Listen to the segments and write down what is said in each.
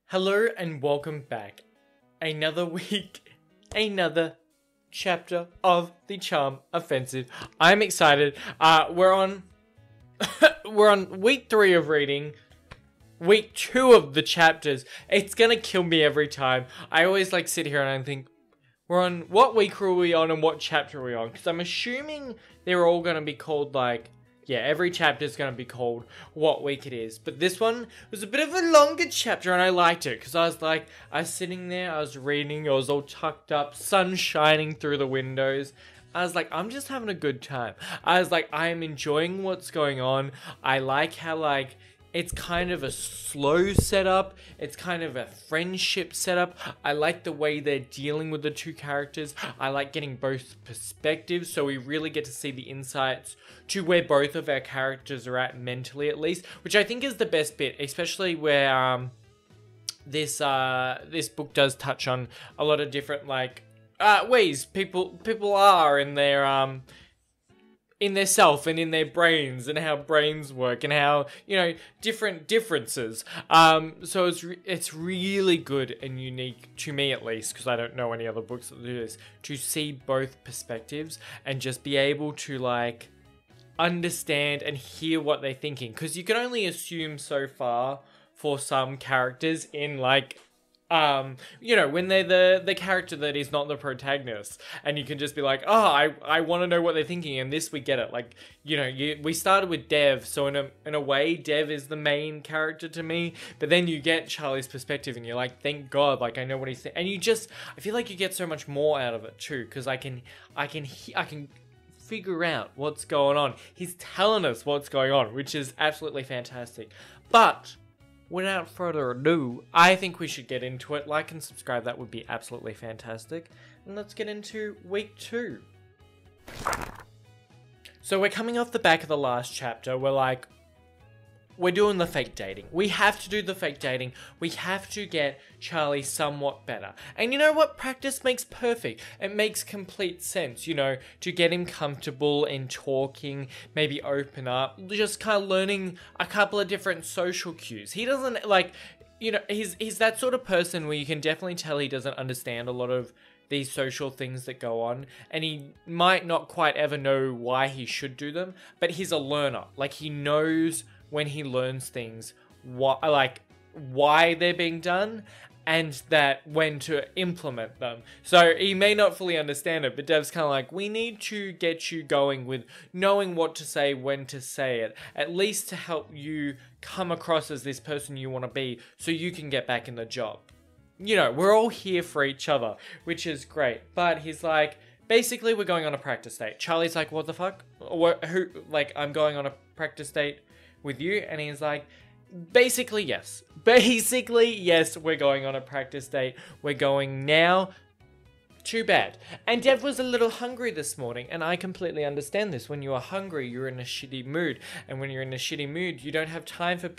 Hello and welcome back. Another week, another chapter of the Charm Offensive. I'm excited. We're on we're on week 3 of reading. Week 2 of the chapters. It's gonna kill me every time. I always sit here and I think, we're on, what week are we on and what chapter are we on? Because I'm assuming they're all gonna be called yeah, every chapter is going to be called what week it is. But this one was a bit of a longer chapter and I liked it. Because I was sitting there, I was reading, I was all tucked up, sun shining through the windows. I was like, I'm just having a good time. I was like, I am enjoying what's going on. I like how it's kind of a slow setup. It's kind of a friendship setup. I like the way they're dealing with the two characters. I like getting both perspectives, so we really get to see the insights to where both of our characters are at mentally, at least, which I think is the best bit, especially where this book does touch on a lot of different ways people are in their self and in their brains and how brains work and how, different differences. So it's really good and unique to me, at least, because I don't know any other books that do this, to see both perspectives and just be able to understand and hear what they're thinking. Because you can only assume so far for some characters in when they're the character that is not the protagonist, and you can just be like, oh, I want to know what they're thinking, and this we get it. We started with Dev, so in a way, Dev is the main character to me, but then you get Charlie's perspective, and you're like, thank God, I know what he's thinking, and I feel like you get so much more out of it too, because I can figure out what's going on. He's telling us what's going on, which is absolutely fantastic. But without further ado, I think we should get into it. Like and subscribe, that would be absolutely fantastic. And let's get into week 2. So we're coming off the back of the last chapter. We're doing the fake dating. We have to do the fake dating. We have to get Charlie somewhat better. And you know what? Practice makes perfect. It makes complete sense, to get him comfortable in talking, maybe open up, just kind of learning a couple of different social cues. He doesn't, he's that sort of person where you can definitely tell he doesn't understand a lot of these social things that go on, and he might not quite ever know why he should do them, but he's a learner. He knows when he learns things, why they're being done, and that when to implement them. So he may not fully understand it, but Dev's kind of we need to get you going with knowing what to say, when to say it, at least to help you come across as this person you want to be, so you can get back in the job. We're all here for each other, which is great. But he's basically, we're going on a practice date. Charlie's like, what the fuck? I'm going on a practice date with you? And he's like, basically yes, we're going on a practice date. We're going now. Too bad. And Dev was a little hungry this morning, and I completely understand this. When you are hungry, you're in a shitty mood, and when you're in a shitty mood, you don't have time for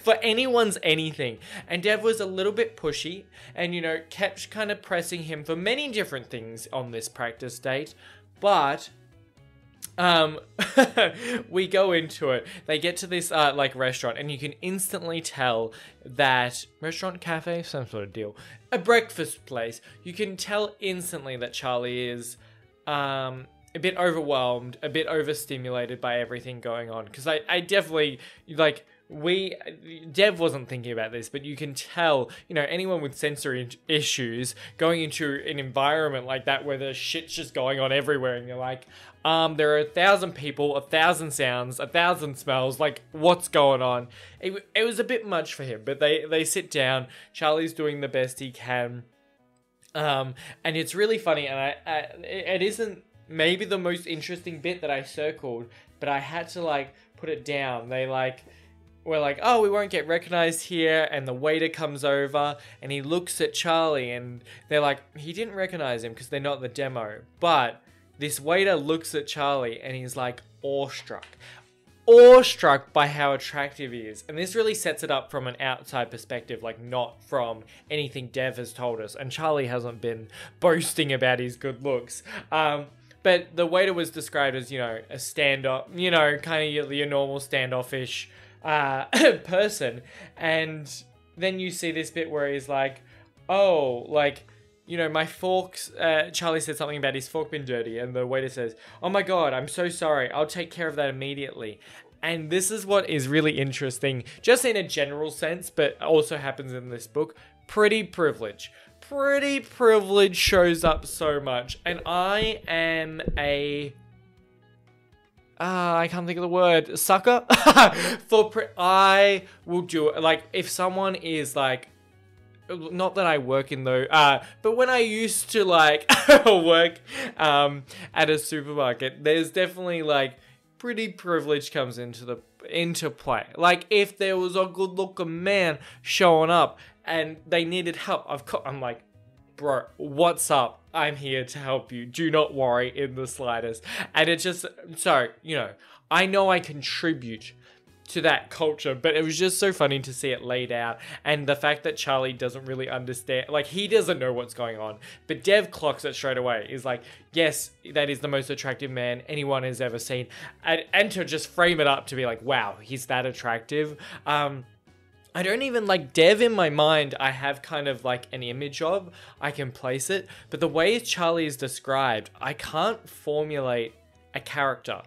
for anyone's anything. And Dev was a little bit pushy, and kept kind of pressing him for many different things on this practice date, but we go into it. They get to this restaurant, and you can instantly tell that restaurant, cafe, some sort of deal, a breakfast place. You can tell instantly that Charlie is a bit overwhelmed, a bit overstimulated by everything going on. Because I definitely Dev wasn't thinking about this, but you can tell, anyone with sensory issues going into an environment like that where the shit's just going on everywhere, and you're there are 1,000 people, 1,000 sounds, 1,000 smells, what's going on? It was a bit much for him, but they sit down, Charlie's doing the best he can, and it's really funny, and it isn't maybe the most interesting bit that I circled, but I had to, put it down. They, we're oh, we won't get recognized here, and the waiter comes over, and he looks at Charlie, and they're he didn't recognize him because they're not the demo, but this waiter looks at Charlie, and he's awestruck by how attractive he is. And this really sets it up from an outside perspective, not from anything Dev has told us, and Charlie hasn't been boasting about his good looks. But the waiter was described as, a standoff, kind of your normal standoffish person, and then you see this bit where he's like, oh, like, you know, my fork's, Charlie said something about his fork being dirty, and the waiter says, oh my god, I'm so sorry, I'll take care of that immediately. And this is what is really interesting, just in a general sense, but also happens in this book. Pretty privilege. Pretty privilege shows up so much, and I am a... I can't think of the word. Sucker? I will do it. Like, if someone is like, not that I work in though, but when I used to like work at a supermarket, there's definitely like pretty privilege comes into play. Like, if there was a good looking man showing up and they needed help, I'm like, bro, what's up? I'm here to help you. Do not worry in the slightest. And it's just, so, you know I contribute to that culture, but it was just so funny to see it laid out, and the fact that Charlie doesn't really understand, like, he doesn't know what's going on, but Dev clocks it straight away. He's like, yes, that is the most attractive man anyone has ever seen, and to just frame it up to be like, wow, he's that attractive. I don't even, like, Dev in my mind, I have kind of like an image of, I can place it, but the way Charlie is described, I can't formulate a character.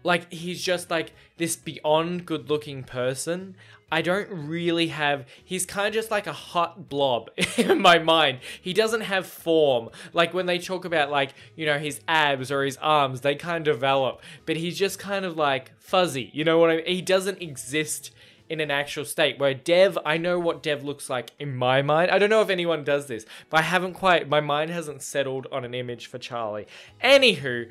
Like, he's just like this beyond good looking person. I don't really have, he's kind of just like a hot blob in my mind. He doesn't have form. Like, when they talk about, like, you know, his abs or his arms, they kind of develop, but he's just kind of like fuzzy, you know what I mean? He doesn't exist in an actual state, where Dev, I know what Dev looks like in my mind. I don't know if anyone does this, but my mind hasn't settled on an image for Charlie. Anywho,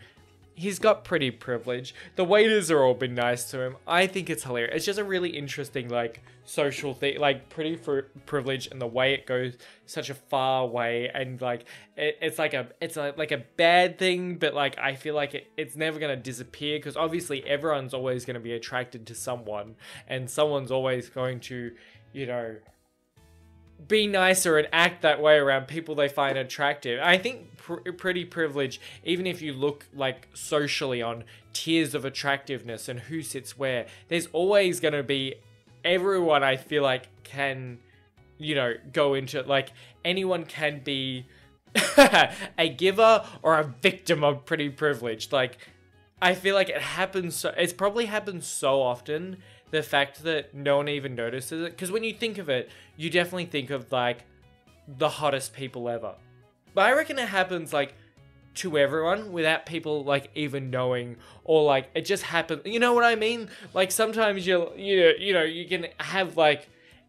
he's got pretty privilege. The waiters are all been nice to him. I think it's hilarious. It's just a really interesting, like, social thing, like, pretty privilege, and the way it goes such a far way, and like it's like a bad thing, but like I feel like it's never gonna disappear, because obviously everyone's always gonna be attracted to someone, and someone's always going to, you know, be nicer and act that way around people they find attractive. I think pretty privilege, even if you look like socially on tiers of attractiveness and who sits where, there's always going to be everyone, I feel like, can, you know, go into, like, anyone can be a giver or a victim of pretty privilege. Like, I feel like it's probably happened so often, the fact that no one even notices it. Because when you think of it, you definitely think of, like, the hottest people ever. But I reckon it happens, like, to everyone without people, like, even knowing, or, like, it just happens. You know what I mean? Like, sometimes you can have, like,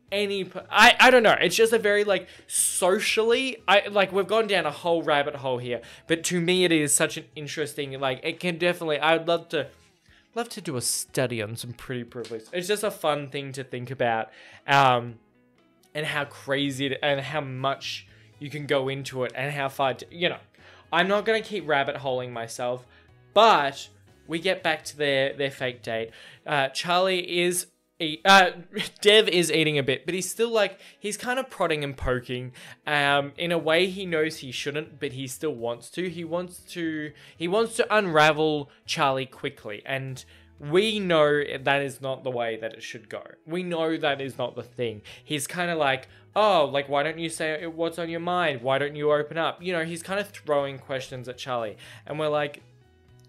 I don't know. It's just a very, like, socially, we've gone down a whole rabbit hole here. But to me, it is such an interesting, like, it can definitely, I would love to do a study on some pretty privilege. It's just a fun thing to think about, and how crazy and how much you can go into it, and how far, you know. I'm not going to keep rabbit holing myself, but we get back to their fake date. Dev is eating a bit, but he's still, like, he's kind of prodding and poking, in a way he knows he shouldn't, but he still wants to. He wants to unravel Charlie quickly, and we know that is not the way that it should go. We know that is not the thing. He's kind of like, oh, like, why don't you say what's on your mind? Why don't you open up? You know, he's kind of throwing questions at Charlie, and we're like,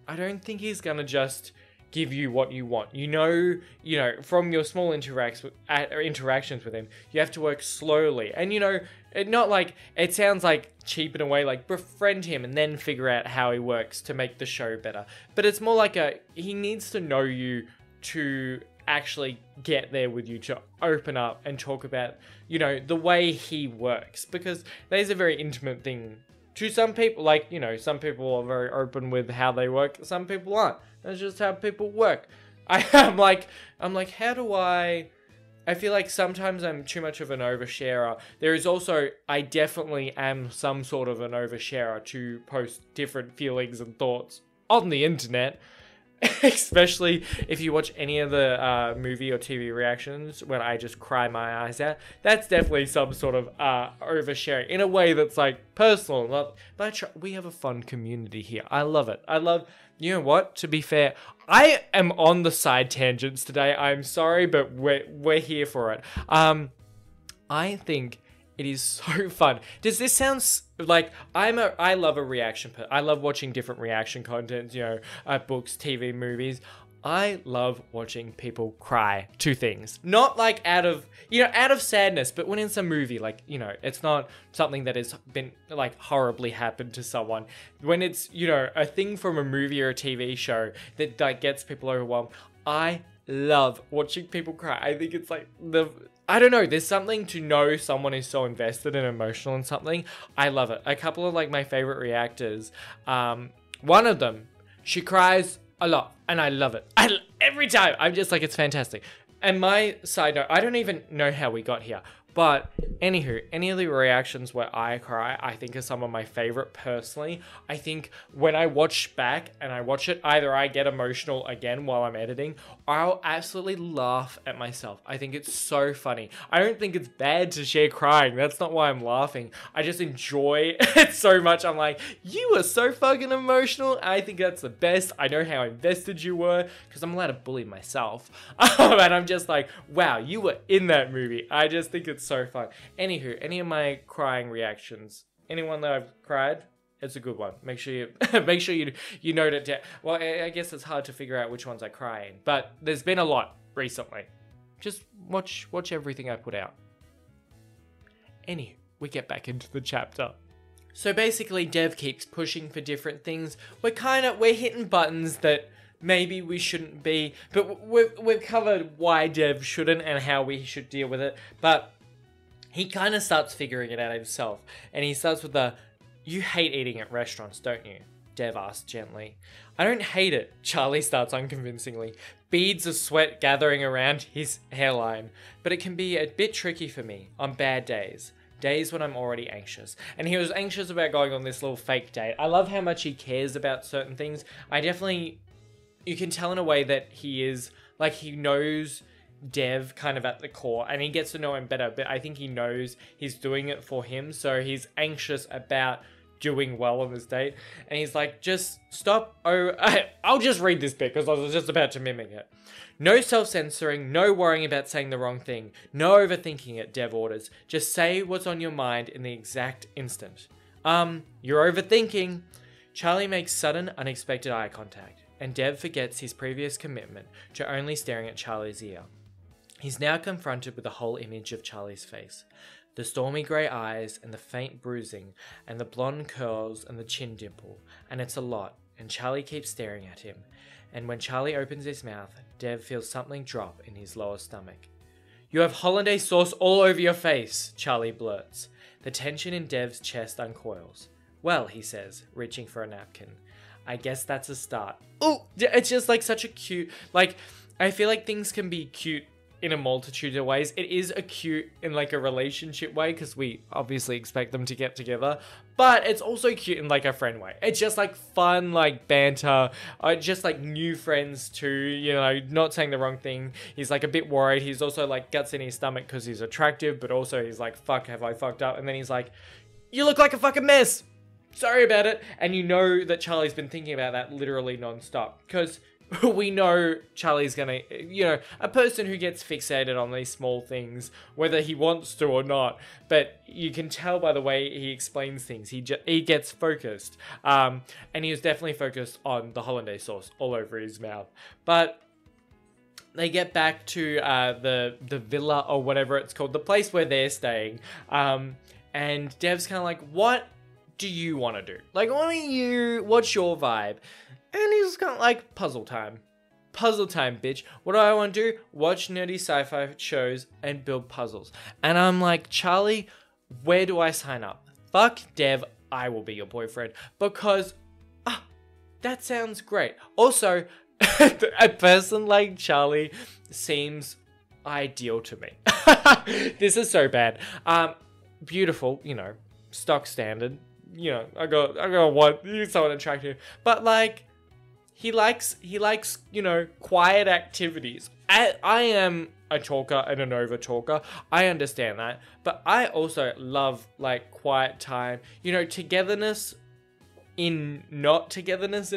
I don't think he's gonna just give you what you want. You know, from your small interactions with him, you have to work slowly. And, you know, not like, it sounds like cheap in a way, like, befriend him and then figure out how he works to make the show better. But it's more like he needs to know you to actually get there with you, to open up and talk about, you know, the way he works. Because that is a very intimate thing to some people. Like, you know, some people are very open with how they work, some people aren't. That's just how people work. I'm like, how do I feel like sometimes I'm too much of an oversharer. There is also, I definitely am some sort of an oversharer to post different feelings and thoughts on the internet. Especially if you watch any of the movie or TV reactions when I just cry my eyes out. That's definitely some sort of oversharing in a way that's, like, personal. But we have a fun community here. I love it. You know what? To be fair, I am on the side tangents today. I'm sorry, but we're here for it. I think it is so fun. Does this sound like I love a reaction. I love watching different reaction content, books, TV, movies. I love watching people cry to things. Not like out of sadness, but when it's a movie, it's not something that has been like horribly happened to someone. When it's, a thing from a movie or a TV show that like gets people overwhelmed. I love watching people cry. I think it's like I don't know, there's something to know someone is so invested and emotional in something. I love it. A couple of like my favorite reactors, one of them, she cries a lot and I love it. Every time I'm just like, it's fantastic. And my side note, I don't even know how we got here, but anywho, any of the reactions where I cry, I think are some of my favorite personally. I think when I watch back and I watch it, either I get emotional again while I'm editing, or I'll absolutely laugh at myself. I think it's so funny. I don't think it's bad to share crying. That's not why I'm laughing. I just enjoy it so much. I'm like, you were so fucking emotional. I think that's the best. I know how invested you were because I'm allowed to bully myself. And I'm just like, wow, you were in that movie. I just think it's so fun. Anywho, any of my crying reactions, anyone that I've cried, it's a good one. Make sure you note it down. Well, I guess it's hard to figure out which ones I cry in, but there's been a lot recently. Just watch everything I put out. Anywho, we get back into the chapter. So basically, Dev keeps pushing for different things. We're hitting buttons that maybe we shouldn't be, but we've covered why Dev shouldn't and how we should deal with it. But he kind of starts figuring it out himself, and he starts with you hate eating at restaurants, don't you? Dev asks gently. I don't hate it, Charlie starts unconvincingly, beads of sweat gathering around his hairline. But it can be a bit tricky for me on bad days. Days when I'm already anxious. And he was anxious about going on this little fake date. I love how much he cares about certain things. You can tell in a way that he is, like, he knows Dev kind of at the core, and he gets to know him better, but I think he knows he's doing it for him, so he's anxious about doing well on this date, and he's like, just stop. I'll just read this bit because I was just about to mimic it. No self-censoring, no worrying about saying the wrong thing, no overthinking it, Dev orders. Just say what's on your mind in the exact instant. You're overthinking. Charlie makes sudden, unexpected eye contact, and Dev forgets his previous commitment to only staring at Charlie's ear. He's now confronted with the whole image of Charlie's face. The stormy grey eyes and the faint bruising and the blonde curls and the chin dimple. And it's a lot, and Charlie keeps staring at him. And when Charlie opens his mouth, Dev feels something drop in his lower stomach. You have hollandaise sauce all over your face, Charlie blurts. The tension in Dev's chest uncoils. Well, he says, reaching for a napkin. I guess that's a start. Oh, it's just like such a cute, like, I feel like things can be cute in a multitude of ways. It is a cute in like a relationship way because we obviously expect them to get together, but it's also cute in like a friend way. It's just like fun, like banter, just like new friends too, not saying the wrong thing. He's like a bit worried. He's also like guts in his stomach because he's attractive, but also he's like, fuck, have I fucked up? And then he's like, you look like a fucking mess. Sorry about it. And you know that Charlie's been thinking about that literally non-stop because we know Charlie's gonna, a person who gets fixated on these small things, whether he wants to or not, but you can tell by the way he explains things, he gets focused, and he was definitely focused on the hollandaise sauce all over his mouth. But they get back to the villa or whatever it's called, the place where they're staying, and Dev's kind of like, what do you want to do? Like, what's your vibe? And he's kind of like, puzzle time. Puzzle time, bitch. What do I want to do? Watch nerdy sci-fi shows and build puzzles. And I'm like, Charlie, where do I sign up? Fuck Dev, I will be your boyfriend. Because, that sounds great. Also, a person like Charlie seems ideal to me. This is so bad. Beautiful, stock standard. I got want someone attractive. But like, he likes, quiet activities. I am a talker and an over talker. I understand that. But I also love like quiet time, togetherness in not togetherness,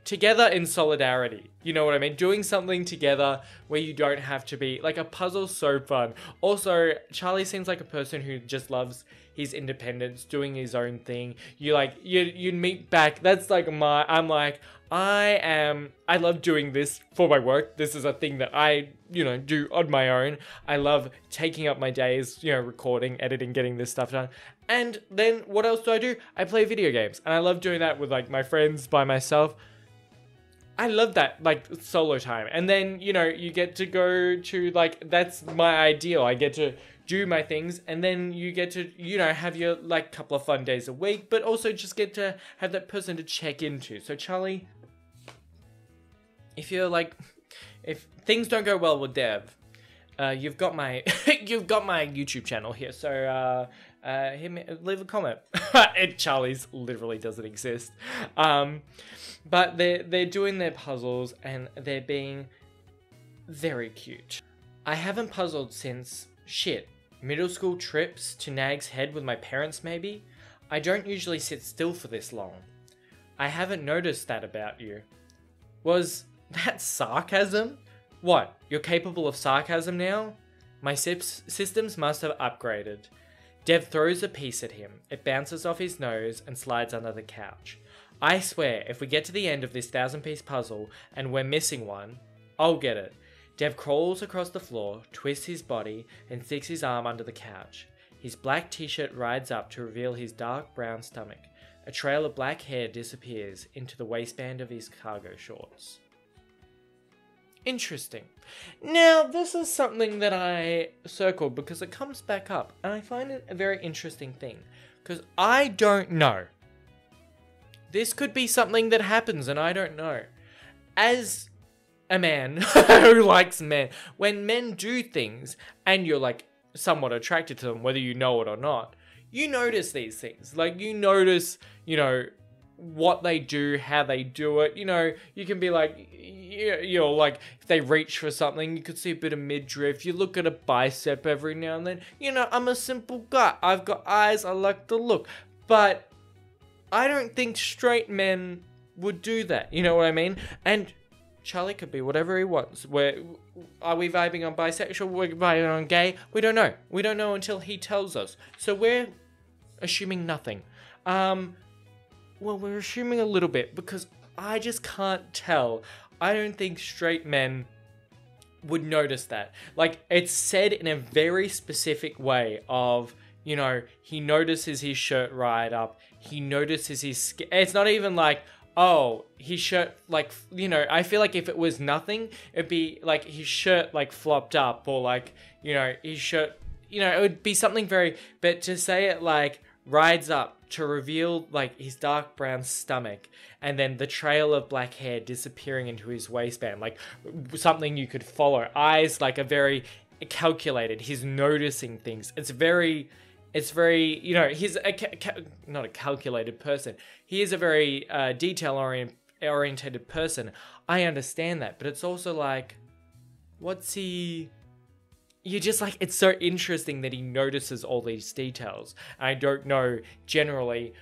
together in solidarity. You know what I mean? Doing something together where you don't have to be like a puzzle's so fun. Also, Charlie seems like a person who just loves his independence, doing his own thing. You meet back. That's like I love doing this for my work. This is a thing that I, do on my own. I love taking up my days, recording, editing, getting this stuff done. And then what else do? I play video games, and I love doing that with like my friends, by myself. I love that, like, solo time. And then, you get to go to, like, that's my ideal. I get to do my things, and then you get to, have your, like, couple of fun days a week, but also just get to have that person to check into. So, Charlie, if things don't go well with Dev, you've got my, YouTube channel here. So, leave a comment. Charlie's literally doesn't exist. But they're doing their puzzles, and they're being very cute. I haven't puzzled since, middle school trips to Nag's Head with my parents maybe? I don't usually sit still for this long. I haven't noticed that about you. Was that sarcasm? What, you're capable of sarcasm now? My systems must have upgraded. Dev throws a piece at him. It bounces off his nose and slides under the couch. I swear, if we get to the end of this 1,000-piece puzzle and we're missing one, I'll get it. Dev crawls across the floor, twists his body, and sticks his arm under the couch. His black t-shirt rides up to reveal his dark brown stomach. A trail of black hair disappears into the waistband of his cargo shorts. Interesting. Now, this is something that I circled because it comes back up, and I find it a very interesting thing, because I don't know. This could be something that happens, and I don't know. As a man who likes men, when men do things, and you're, like, somewhat attracted to them, whether you know it or not, you notice these things. Like, you notice, what they do, how they do it. You can be like, like, if they reach for something, you could see a bit of midriff. You look at a bicep every now and then. I'm a simple guy. I've got eyes, I like to look. But I don't think straight men would do that. You know what I mean? And Charlie could be whatever he wants. Are we vibing on bisexual? We're vibing on gay? We don't know. We don't know until he tells us. So we're assuming nothing. Well, we're assuming a little bit because I just can't tell. I don't think straight men would notice that. Like, it's said in a very specific way of, he notices his shirt right up. He notices his skin. It's not even like, oh, his shirt, like, I feel like if it was nothing, it'd be like his shirt, like, flopped up, or like, his shirt, it would be something very, but to say it like, rides up to reveal, like, his dark brown stomach, and then the trail of black hair disappearing into his waistband, like, something you could follow. Eyes, like, are very calculated. He's noticing things. It's very, he's not a calculated person. He is a very detail-oriented person. I understand that, but it's also like, you're just like, it's so interesting that he notices all these details. I don't know, generally,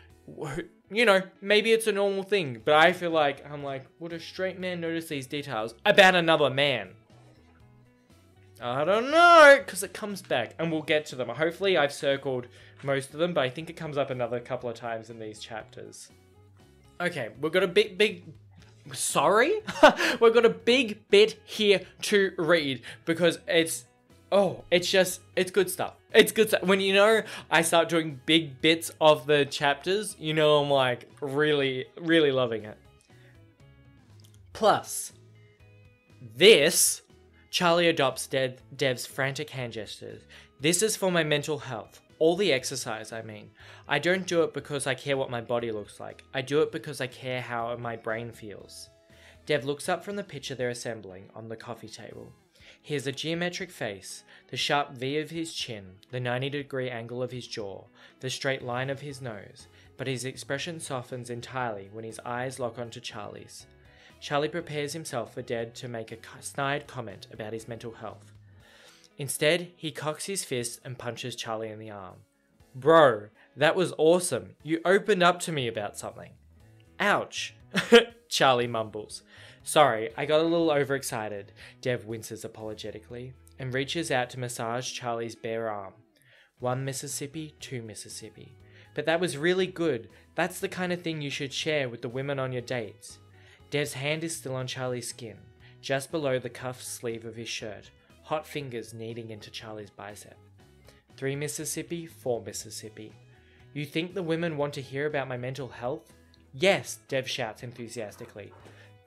maybe it's a normal thing, but I feel like, would a straight man notice these details about another man? I don't know, because it comes back, and we'll get to them. Hopefully I've circled most of them, but I think it comes up another couple of times in these chapters. Okay, we've got a big sorry? We've got a big bit here to read, because it's good stuff. It's good stuff. When I start doing big bits of the chapters, I'm like really, really loving it. Plus, Charlie adopts Dev's frantic hand gestures. This is for my mental health. All the exercise, I mean. I don't do it because I care what my body looks like. I do it because I care how my brain feels. Dev looks up from the picture they're assembling on the coffee table. He has a geometric face, the sharp V of his chin, the 90-degree angle of his jaw, the straight line of his nose, but his expression softens entirely when his eyes lock onto Charlie's. Charlie prepares himself for Dev to make a snide comment about his mental health. Instead, he cocks his fist and punches Charlie in the arm. Bro, that was awesome. You opened up to me about something. Ouch, Charlie mumbles. Sorry, I got a little overexcited, Dev winces apologetically, and reaches out to massage Charlie's bare arm. 1 Mississippi, 2 Mississippi. But that was really good. That's the kind of thing you should share with the women on your dates. Dev's hand is still on Charlie's skin, just below the cuffed sleeve of his shirt, hot fingers kneading into Charlie's bicep. 3 Mississippi, 4 Mississippi. You think the women want to hear about my mental health? Yes, Dev shouts enthusiastically.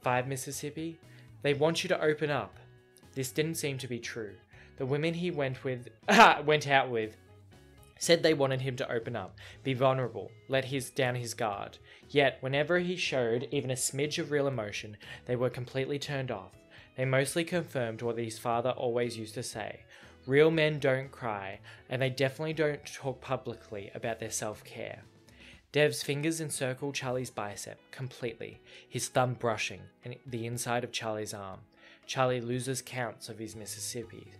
5 Mississippi. They want you to open up. This didn't seem to be true. The women he went out with said they wanted him to open up, be vulnerable, let down his guard. Yet, whenever he showed even a smidge of real emotion, they were completely turned off. They mostly confirmed what his father always used to say. Real men don't cry, and they definitely don't talk publicly about their self-care. Dev's fingers encircle Charlie's bicep completely, his thumb brushing the inside of Charlie's arm. Charlie loses counts of his Mississippi.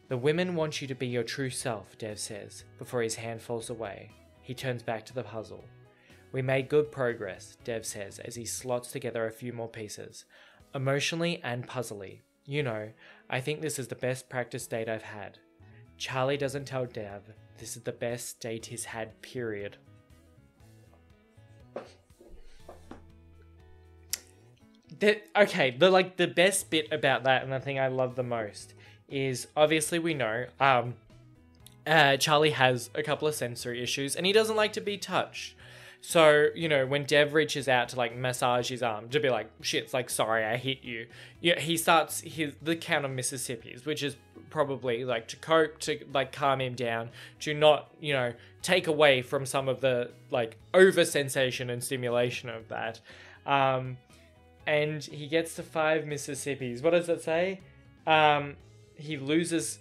The women want you to be your true self, Dev says, before his hand falls away. He turns back to the puzzle. We made good progress, Dev says as he slots together a few more pieces. Emotionally and puzzly. You know, I think this is the best practice date I've had. Charlie doesn't tell Dev this is the best date he's had, period. The best bit about that, and the thing I love the most, is obviously we know Charlie has a couple of sensory issues and he doesn't like to be touched. So, you know, when Dev reaches out to like massage his arm to be like, shit, it's like, sorry, I hit you. Yeah, he starts the count of Mississippis, which is probably like to cope, to like calm him down, to not, you know, take away from some of the like over sensation and stimulation of that. And he gets to 5 Mississippis. What does it say? He loses,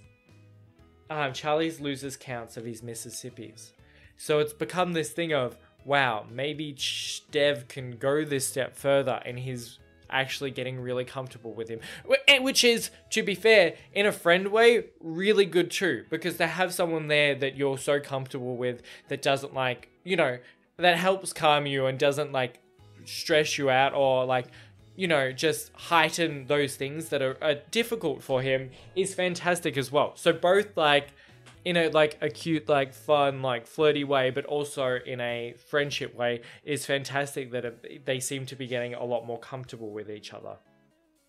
Charlie loses counts of his Mississippis. So it's become this thing of, wow, maybe Dev can go this step further and he's actually getting really comfortable with him. Which is, to be fair, in a friend way, really good too. Because to have someone there that you're so comfortable with that doesn't like, you know, that helps calm you and doesn't like stress you out or like, you know, just heighten those things that are difficult for him is fantastic as well. So both like in a like a cute, like fun, like flirty way, but also in a friendship way is fantastic that they seem to be getting a lot more comfortable with each other.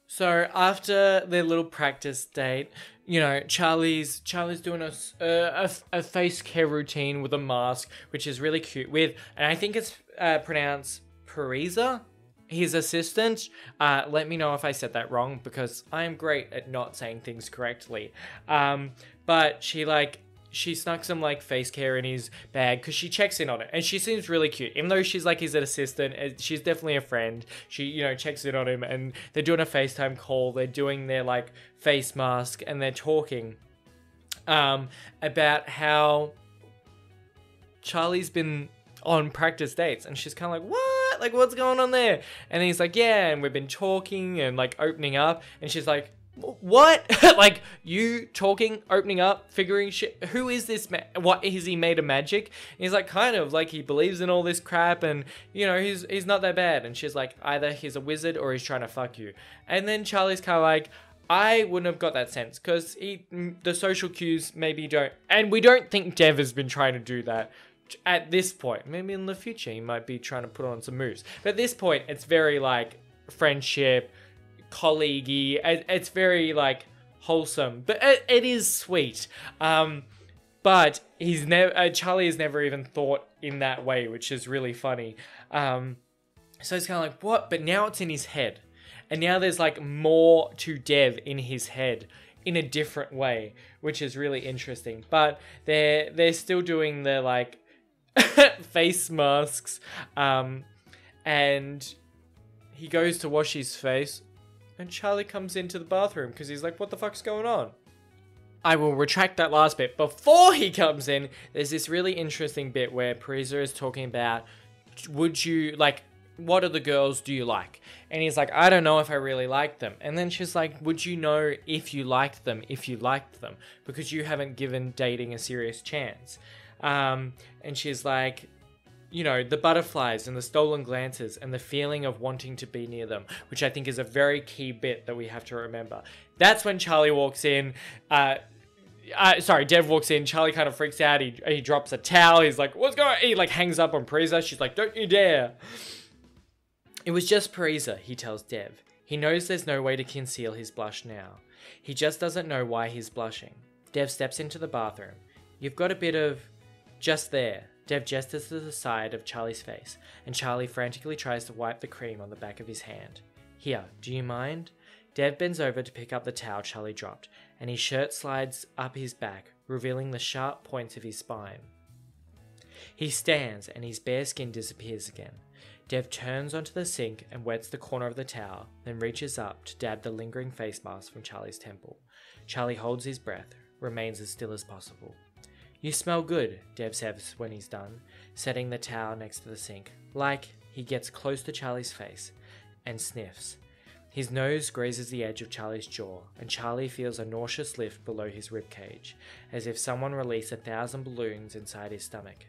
So after their little practice date, you know, Charlie's doing a face care routine with a mask, which is really cute with, and I think it's pronounced Parisa, his assistant. Let me know if I said that wrong because I am great at not saying things correctly. But she snuck some like face care in his bag because she checks in on it and she seems really cute. Even though she's like his assistant, she's definitely a friend. She, you know, checks in on him and they're doing a FaceTime call. They're doing their like face mask and they're talking about how Charlie's been on practice dates and she's kind of like, what? Like, what's going on there? And he's like, yeah, and we've been talking and like opening up. And she's like, what? Like, you talking, opening up, figuring shit? Who is this man? What, is he made of magic? And he's like, kind of, like, he believes in all this crap and, you know, he's not that bad. And she's like, either he's a wizard or he's trying to fuck you. And then Charlie's kind of like, I wouldn't have got that sense because the social cues maybe don't. And we don't think Dev has been trying to do that at this point. Maybe in the future he might be trying to put on some moves. But at this point, it's very, like, friendship, colleague-y. It's very like wholesome, but it is sweet. But Charlie has never even thought in that way, which is really funny. So it's kind of like, what? But now it's in his head, and now there's like more to Dev in his head in a different way, which is really interesting. But they're still doing their like face masks, and he goes to wash his face. And Charlie comes into the bathroom because he's like, what the fuck's going on? I will retract that last bit. Before he comes in, there's this really interesting bit where Parisa is talking about, would you, like, what are the girls do you like? And he's like, I don't know if I really like them. And then she's like, would you know if you liked them, because you haven't given dating a serious chance? And she's like, you know, the butterflies and the stolen glances and the feeling of wanting to be near them, which I think is a very key bit that we have to remember. That's when Charlie walks in. Dev walks in. Charlie kind of freaks out. He drops a towel. He's like, what's going on? He like hangs up on Parisa. She's like, don't you dare. It was just Parisa, he tells Dev. He knows there's no way to conceal his blush now. He just doesn't know why he's blushing. Dev steps into the bathroom. You've got a bit of... Just there. Dev gestures to the side of Charlie's face, and Charlie frantically tries to wipe the cream on the back of his hand. Here, do you mind? Dev bends over to pick up the towel Charlie dropped, and his shirt slides up his back, revealing the sharp points of his spine. He stands, and his bare skin disappears again. Dev turns onto the sink and wets the corner of the towel, then reaches up to dab the lingering face mask from Charlie's temple. Charlie holds his breath, remains as still as possible. You smell good, Dev says when he's done, setting the towel next to the sink. He gets close to Charlie's face and sniffs. His nose grazes the edge of Charlie's jaw, and Charlie feels a nauseous lift below his ribcage, as if someone released 1,000 balloons inside his stomach.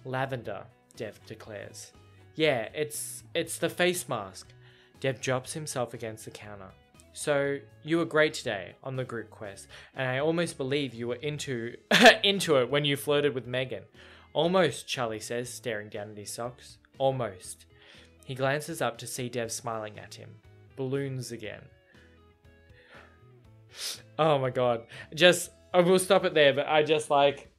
Lavender, Dev declares. Yeah, it's the face mask. Dev drops himself against the counter. So, you were great today on the group quest, and I almost believe you were into it when you flirted with Megan. Almost, Charlie says, staring down at his socks. Almost. He glances up to see Dev smiling at him. Balloons again. Oh my god. I will stop it there, but I just like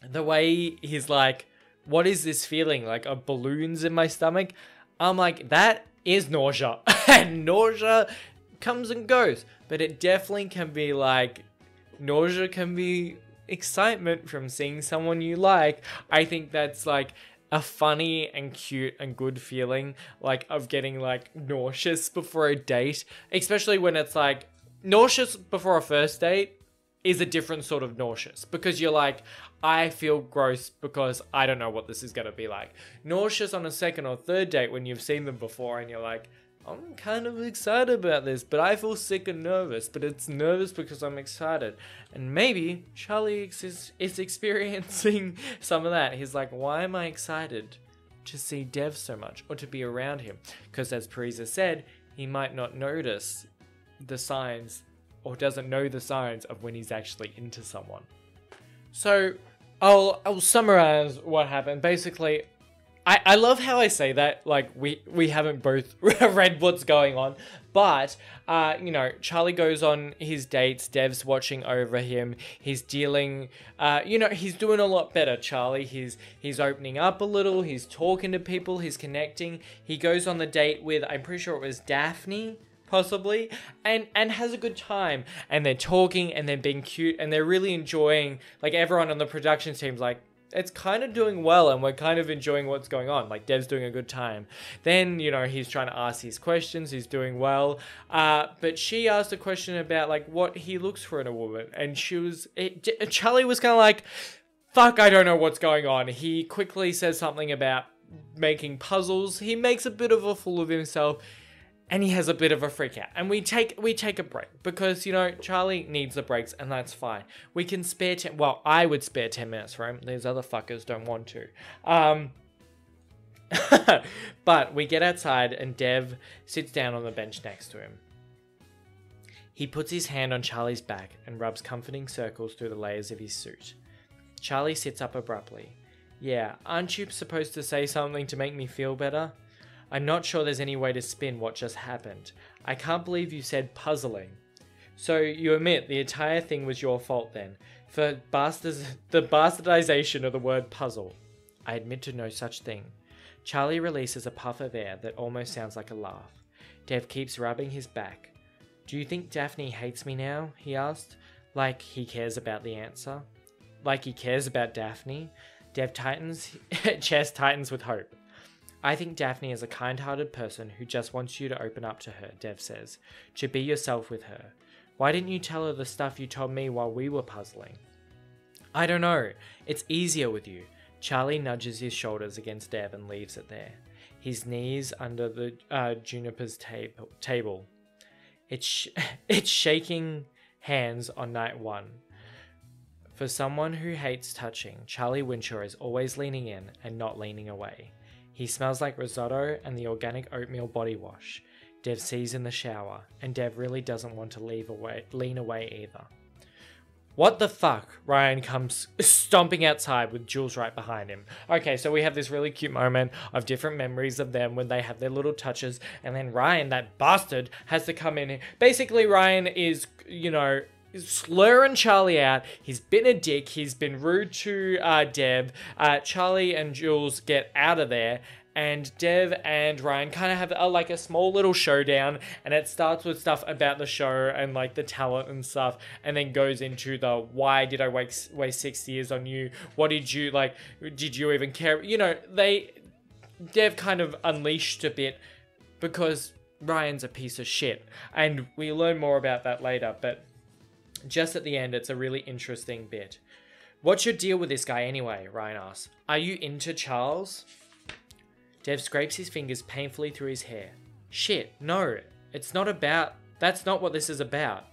the way he's like, what is this feeling? Like, are balloons in my stomach? I'm like, that is nausea. And nausea comes and goes, but it definitely can be like, nausea can be excitement from seeing someone you like. I think that's like a funny and cute and good feeling, like, of getting like nauseous before a date, especially when it's like nauseous before a first date is a different sort of nauseous, because you're like, I feel gross because I don't know what this is going to be like. Nauseous on a second or third date when you've seen them before and you're like, I'm kind of excited about this, but I feel sick and nervous, but it's nervous because I'm excited. And maybe Charlie is experiencing some of that. He's like, why am I excited to see Dev so much or to be around him? Because as Parisa said, he might not notice the signs or doesn't know the signs of when he's actually into someone. So I'll summarize what happened. Basically, I love how I say that, like, we haven't both read what's going on, but, you know, Charlie goes on his dates, Dev's watching over him, he's dealing, you know, he's doing a lot better, Charlie, he's opening up a little, he's talking to people, he's connecting, he goes on the date with, I'm pretty sure it was Daphne, possibly, and has a good time, and they're talking, and they're being cute, and they're really enjoying, like, everyone on the production team's like, it's kind of doing well, and we're kind of enjoying what's going on. Like, Dev's doing a good time. Then, you know, he's trying to ask these questions. He's doing well. But she asked a question about, like, what he looks for in a woman. And Charlie was kind of like, fuck, I don't know what's going on. He quickly says something about making puzzles. He makes a bit of a fool of himself. And he has a bit of a freak out. And we take a break. Because, you know, Charlie needs the breaks, and that's fine. We can spare I would spare 10 minutes for him. These other fuckers don't want to. But we get outside, and Dev sits down on the bench next to him. He puts his hand on Charlie's back and rubs comforting circles through the layers of his suit. Charlie sits up abruptly. Yeah, aren't you supposed to say something to make me feel better? I'm not sure there's any way to spin what just happened. I can't believe you said puzzling. So you admit the entire thing was your fault then, for the bastardization of the word puzzle. I admit to no such thing. Charlie releases a puff of air that almost sounds like a laugh. Dev keeps rubbing his back. Do you think Daphne hates me now? He asked, like he cares about the answer. Like he cares about Daphne? Dev chest tightens with hope. I think Daphne is a kind-hearted person who just wants you to open up to her, Dev says, to be yourself with her. Why didn't you tell her the stuff you told me while we were puzzling? I don't know. It's easier with you. Charlie nudges his shoulders against Dev and leaves it there. His knees under the Juniper's table. It's shaking hands on night one. For someone who hates touching, Charlie Winshaw is always leaning in and not leaning away. He smells like risotto and the organic oatmeal body wash Dev sees in the shower, and Dev really doesn't want to lean away either. What the fuck? Ryan comes stomping outside with Jules right behind him. Okay, so we have this really cute moment of different memories of them when they have their little touches, and then Ryan, that bastard, has to come in. Basically, Ryan is, slurring Charlie out. He's been a dick. He's been rude to Dev. Charlie and Jules get out of there, and Dev and Ryan kind of have a small little showdown, and it starts with stuff about the show and like the talent and stuff, and then goes into the why did I waste 6 years on you? What did you like? Did you even care? Dev kind of unleashed a bit because Ryan's a piece of shit, and we learn more about that later, but just at the end, it's a really interesting bit. What's your deal with this guy anyway? Ryan asks. Are you into Charles? Dev scrapes his fingers painfully through his hair. Shit, no, it's not about... That's not what this is about.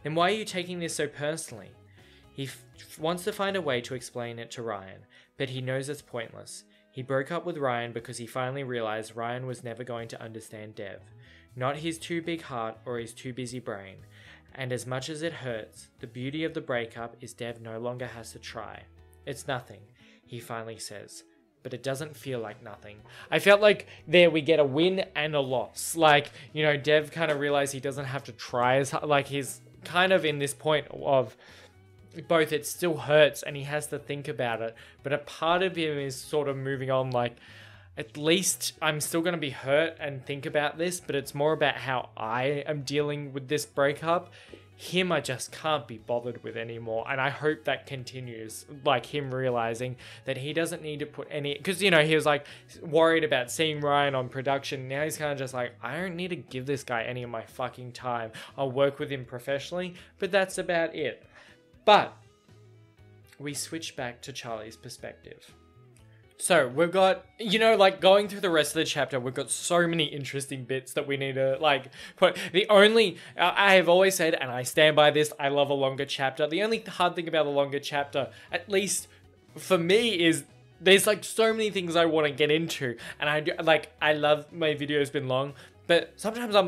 Then why are you taking this so personally? He wants to find a way to explain it to Ryan, but he knows it's pointless. He broke up with Ryan because he finally realized Ryan was never going to understand Dev. Not his too big heart or his too busy brain. And as much as it hurts, the beauty of the breakup is Dev no longer has to try. It's nothing, he finally says. But it doesn't feel like nothing. I felt like there we get a win and a loss. Dev kind of realized he doesn't have to try as hard. Like, he's kind of in this point of both it still hurts and he has to think about it. But a part of him is sort of moving on like, at least I'm still going to be hurt and think about this, but it's more about how I am dealing with this breakup. Him, I just can't be bothered with anymore. And I hope that continues. Like, him realizing that he doesn't need to put any... Because, he was, like, worried about seeing Ryan on production. Now he's kind of just like, I don't need to give this guy any of my fucking time. I'll work with him professionally, but that's about it. But we switch back to Charlie's perspective. So, we've got, going through the rest of the chapter, we've got so many interesting bits that we need to, put. I have always said, and I stand by this, I love a longer chapter. The only hard thing about a longer chapter, at least for me, is there's, so many things I want to get into. And I love my videos been long, but sometimes I'm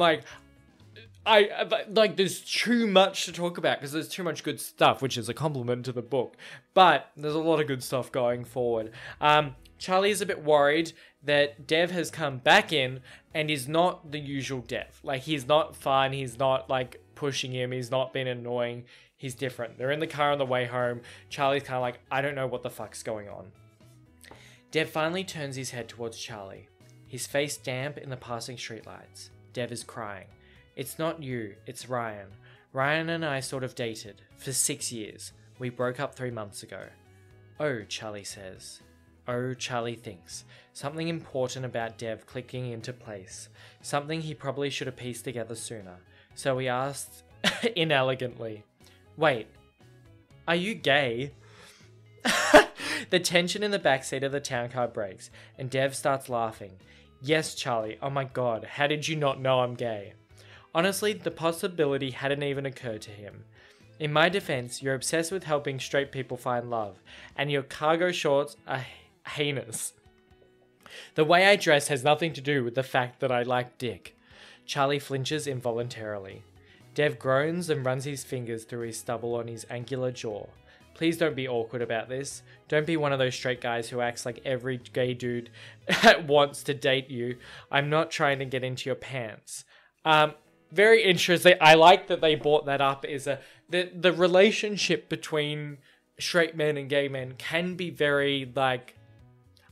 there's too much to talk about because there's too much good stuff, which is a compliment to the book. But there's a lot of good stuff going forward. Charlie is a bit worried that Dev has come back in and is not the usual Dev. He's not fun. He's not, pushing him. He's not been annoying. He's different. They're in the car on the way home. Charlie's kind of like, I don't know what the fuck's going on. Dev finally turns his head towards Charlie, his face damp in the passing streetlights. Dev is crying. It's not you, it's Ryan. Ryan and I sort of dated for 6 years. We broke up 3 months ago. Oh, Charlie says. Oh, Charlie thinks. Something important about Dev clicking into place. Something he probably should have pieced together sooner. So he asked inelegantly, wait, are you gay? The tension in the backseat of the town car breaks, and Dev starts laughing. Yes, Charlie, oh my god, how did you not know I'm gay? Honestly, the possibility hadn't even occurred to him. In my defense, you're obsessed with helping straight people find love, and your cargo shorts are heinous. The way I dress has nothing to do with the fact that I like dick. Charlie flinches involuntarily. Dev groans and runs his fingers through his stubble on his angular jaw. Please don't be awkward about this. Don't be one of those straight guys who acts like every gay dude wants to date you. I'm not trying to get into your pants. Very interesting. I like that they brought that up. The relationship between straight men and gay men can be very,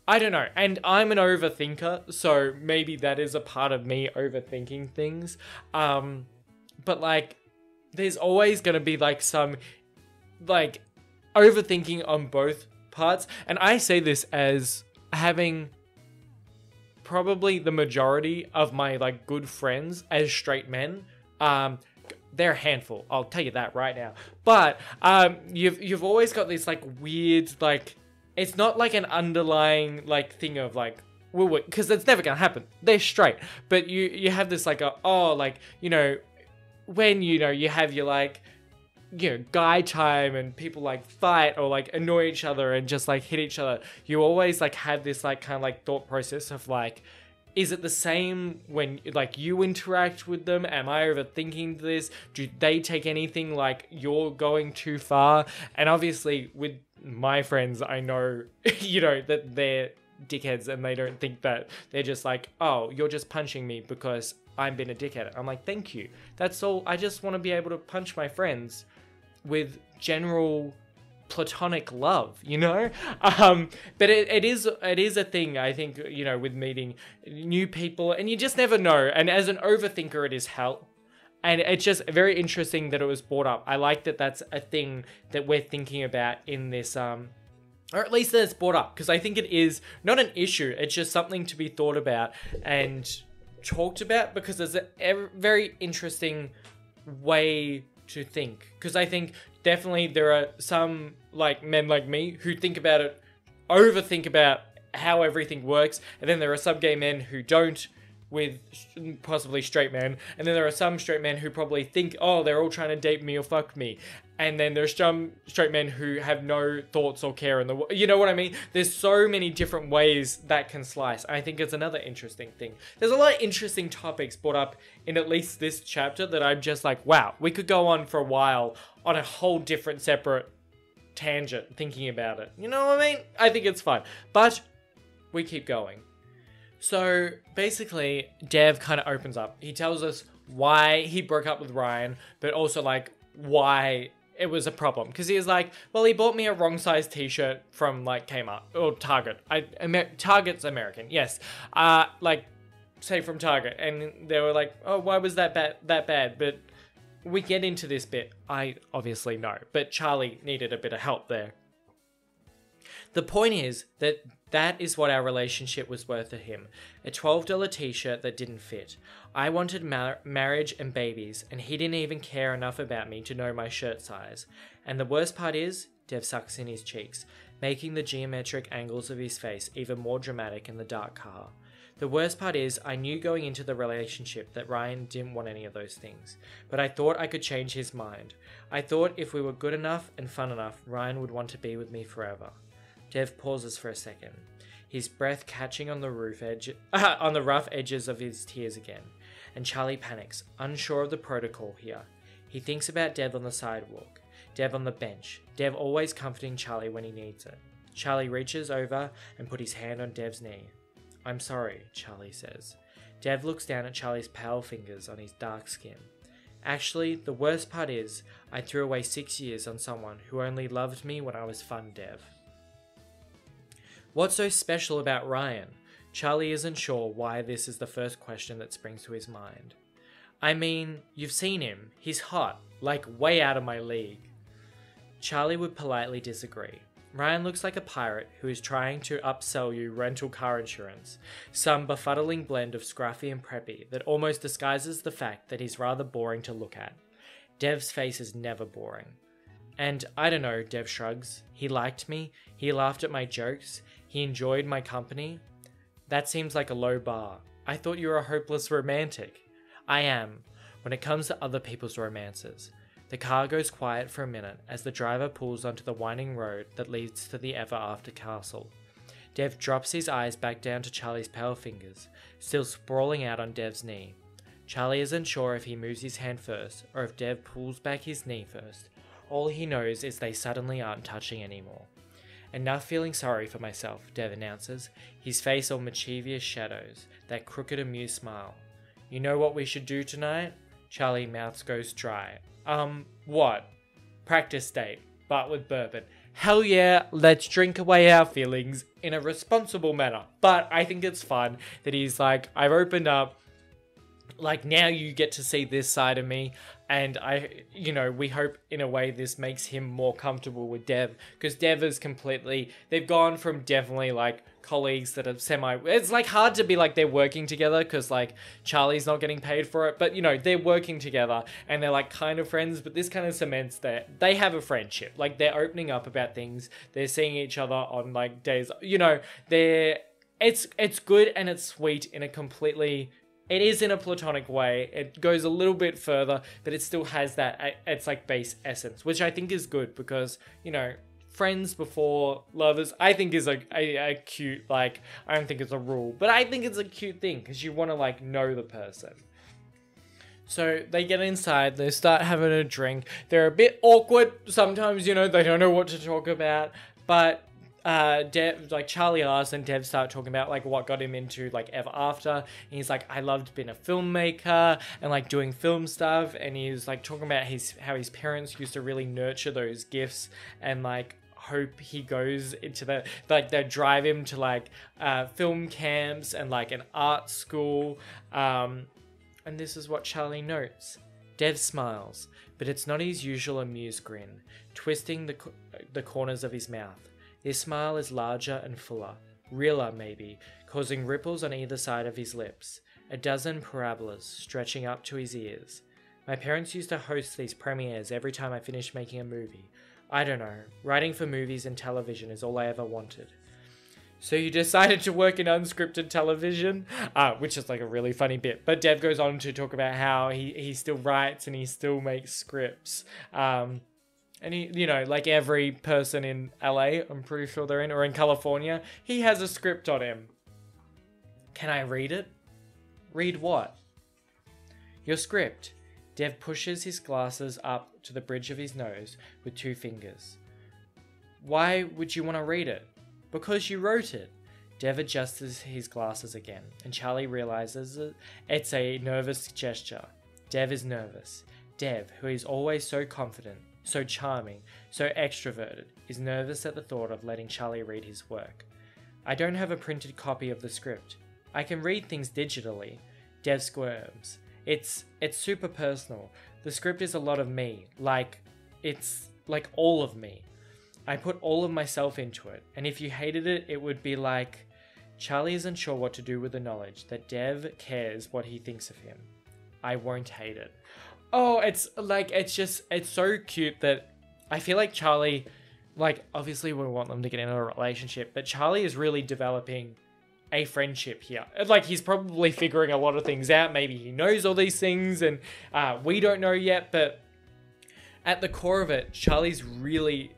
I don't know. And I'm an overthinker, so maybe that is a part of me overthinking things. But, there's always going to be, some, overthinking on both parts. And I say this as having probably the majority of my good friends as straight men. They're a handful, I'll tell you that right now. But you've always got this weird it's not an underlying thing of because it's never gonna happen. They're straight, but you have this when you have your guy time and people like fight or like annoy each other and just like hit each other, you always like have this like kind of like thought process of like, is it the same when like you interact with them? Am I overthinking this? Do they take anything like you're going too far? And obviously with my friends, I know, that they're dickheads and they don't think that. They're just like, oh, you're just punching me because I'm being a dickhead. I'm like, thank you. That's all. I just want to be able to punch my friends with general platonic love, but it is a thing, I think, with meeting new people, and you just never know. And as an overthinker, it is hell. And it's just very interesting that it was brought up. I like that that's a thing that we're thinking about in this, or at least that it's brought up, because I think it is not an issue. It's just something to be thought about and talked about, because there's a very interesting way to think. Because I think definitely there are some like men like me who think about it, overthink about how everything works, and then there are some gay men who don't, with possibly straight men, and then there are some straight men who probably think, oh, they're all trying to date me or fuck me, and then there's some straight men who have no thoughts or care in the you know what I mean? There's so many different ways that can slice. I think it's another interesting thing. There's a lot of interesting topics brought up in at least this chapter that I'm just like, wow, we could go on for a while on a whole different separate tangent thinking about it. You know what I mean? I think it's fun, but we keep going. So basically, Dev kind of opens up. He tells us why he broke up with Ryan, but also like why it was a problem. Because he was like, well, he bought me a wrong size t-shirt from like Kmart or Target. Target's American, yes. Say from Target. And they were like, oh, why was that bad? But we get into this bit. I obviously know, but Charlie needed a bit of help there. The point is that is what our relationship was worth to him. A $12 t-shirt that didn't fit. I wanted marriage and babies, and he didn't even care enough about me to know my shirt size. And the worst part is, Dev sucks in his cheeks, making the geometric angles of his face even more dramatic in the dark car. The worst part is, I knew going into the relationship that Ryan didn't want any of those things, but I thought I could change his mind. I thought if we were good enough and fun enough, Ryan would want to be with me forever. Dev pauses for a second, his breath catching on the rough edges of his tears again, and Charlie panics, unsure of the protocol here. He thinks about Dev on the sidewalk, Dev on the bench, Dev always comforting Charlie when he needs it. Charlie reaches over and puts his hand on Dev's knee. I'm sorry, Charlie says. Dev looks down at Charlie's pale fingers on his dark skin. Actually, the worst part is, I threw away 6 years on someone who only loved me when I was fun, Dev. What's so special about Ryan? Charlie isn't sure why this is the first question that springs to his mind. I mean, you've seen him. He's hot, like way out of my league. Charlie would politely disagree. Ryan looks like a pirate who is trying to upsell you rental car insurance, some befuddling blend of scruffy and preppy that almost disguises the fact that he's rather boring to look at. Dev's face is never boring. And I don't know, Dev shrugs. He liked me, he laughed at my jokes, he enjoyed my company. That seems like a low bar. I thought you were a hopeless romantic. I am, when it comes to other people's romances. The car goes quiet for a minute as the driver pulls onto the winding road that leads to the Ever After Castle. Dev drops his eyes back down to Charlie's pale fingers, still sprawling out on Dev's knee. Charlie isn't sure if he moves his hand first or if Dev pulls back his knee first. All he knows is they suddenly aren't touching anymore. Enough feeling sorry for myself, Dev announces, his face all mischievous shadows, that crooked amused smile. You know what we should do tonight? Charlie mouth goes dry. What? Practice date, but with bourbon. Hell yeah, let's drink away our feelings in a responsible manner. But I think it's fun that he's like, I've opened up, like now you get to see this side of me. And we hope in a way this makes him more comfortable with Dev, because Dev is they've gone from definitely like colleagues that are it's like hard to be like they're working together because like Charlie's not getting paid for it, but they're working together and they're like kind of friends, but this kind of cements that they have a friendship. Like they're opening up about things, they're seeing each other on like days, it's good and it's sweet in a completely It is in a platonic way. It goes a little bit further, but it still has that, it's like base essence, which I think is good because, you know, friends before lovers, I think is a cute, like, I don't think it's a rule, but I think it's a cute thing because you want to, like, know the person. So they get inside, they start having a drink. They're a bit awkward sometimes, you know, they don't know what to talk about, but Dev, like Charlie asks and Dev start talking about like what got him into like Ever After, and he's like, I loved being a filmmaker and like doing film stuff, and he's like talking about how his parents used to really nurture those gifts and like hope he goes into the, like they drive him to like film camps and like an art school, and this is what Charlie notes. Dev smiles, but it's not his usual amused grin, twisting the corners of his mouth. His smile is larger and fuller, realer maybe, causing ripples on either side of his lips, a dozen parabolas stretching up to his ears. My parents used to host these premieres every time I finished making a movie. I don't know, writing for movies and television is all I ever wanted. So you decided to work in unscripted television? Which is like a really funny bit. But Dev goes on to talk about how he still writes and he still makes scripts. And he, you know, like every person in LA, I'm pretty sure they're in, or in California, he has a script on him. Can I read it? Read what? Your script. Dev pushes his glasses up to the bridge of his nose with 2 fingers. Why would you want to read it? Because you wrote it. Dev adjusts his glasses again, and Charlie realizes it's a nervous gesture. Dev is nervous. Dev, who is always so confident, so charming, so extroverted, is nervous at the thought of letting Charlie read his work. I don't have a printed copy of the script. I can read things digitally. Dev squirms. It's super personal. The script is a lot of me. It's like all of me. I put all of myself into it, and if you hated it, it would be like... Charlie isn't sure what to do with the knowledge that Dev cares what he thinks of him. I won't hate it. Oh, it's so cute that I feel like Charlie, like, obviously we want them to get into a relationship, but Charlie is really developing a friendship here. Like, he's probably figuring a lot of things out. Maybe he knows all these things and we don't know yet, but at the core of it, Charlie's really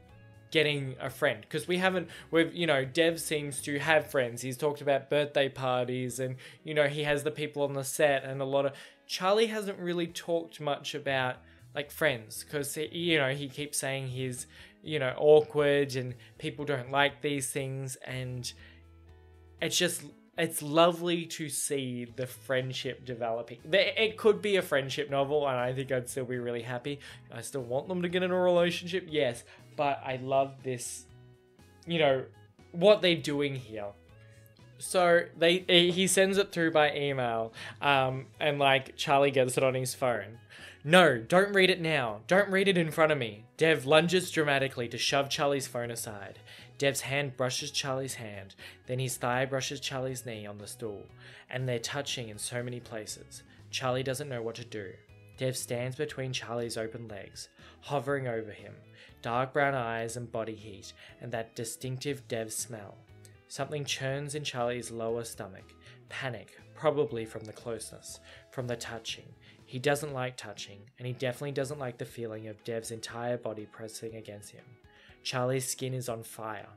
getting a friend, because Dev seems to have friends. He's talked about birthday parties and, you know, he has the people on the set and a lot of... Charlie hasn't really talked much about like friends, because he keeps saying he's, you know, awkward and people don't like these things, and it's lovely to see the friendship developing. It could be a friendship novel and I think I'd still be really happy. I still want them to get in a relationship, yes, but I love this, you know, what they're doing here. So he sends it through by email, and like Charlie gets it on his phone. No, don't read it now. Don't read it in front of me. Dev lunges dramatically to shove Charlie's phone aside. Dev's hand brushes Charlie's hand, then his thigh brushes Charlie's knee on the stool, and they're touching in so many places. Charlie doesn't know what to do. Dev stands between Charlie's open legs, hovering over him, dark brown eyes and body heat, and that distinctive Dev smell. Something churns in Charlie's lower stomach. Panic, probably from the closeness, from the touching. He doesn't like touching, and he definitely doesn't like the feeling of Dev's entire body pressing against him. Charlie's skin is on fire.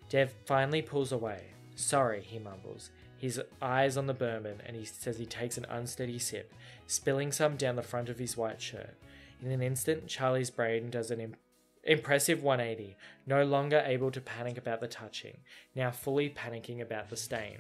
Dev finally pulls away. Sorry, he mumbles, his eyes on the bourbon, and he says he takes an unsteady sip, spilling some down the front of his white shirt. In an instant, Charlie's brain does an impressive 180, no longer able to panic about the touching, now fully panicking about the stain.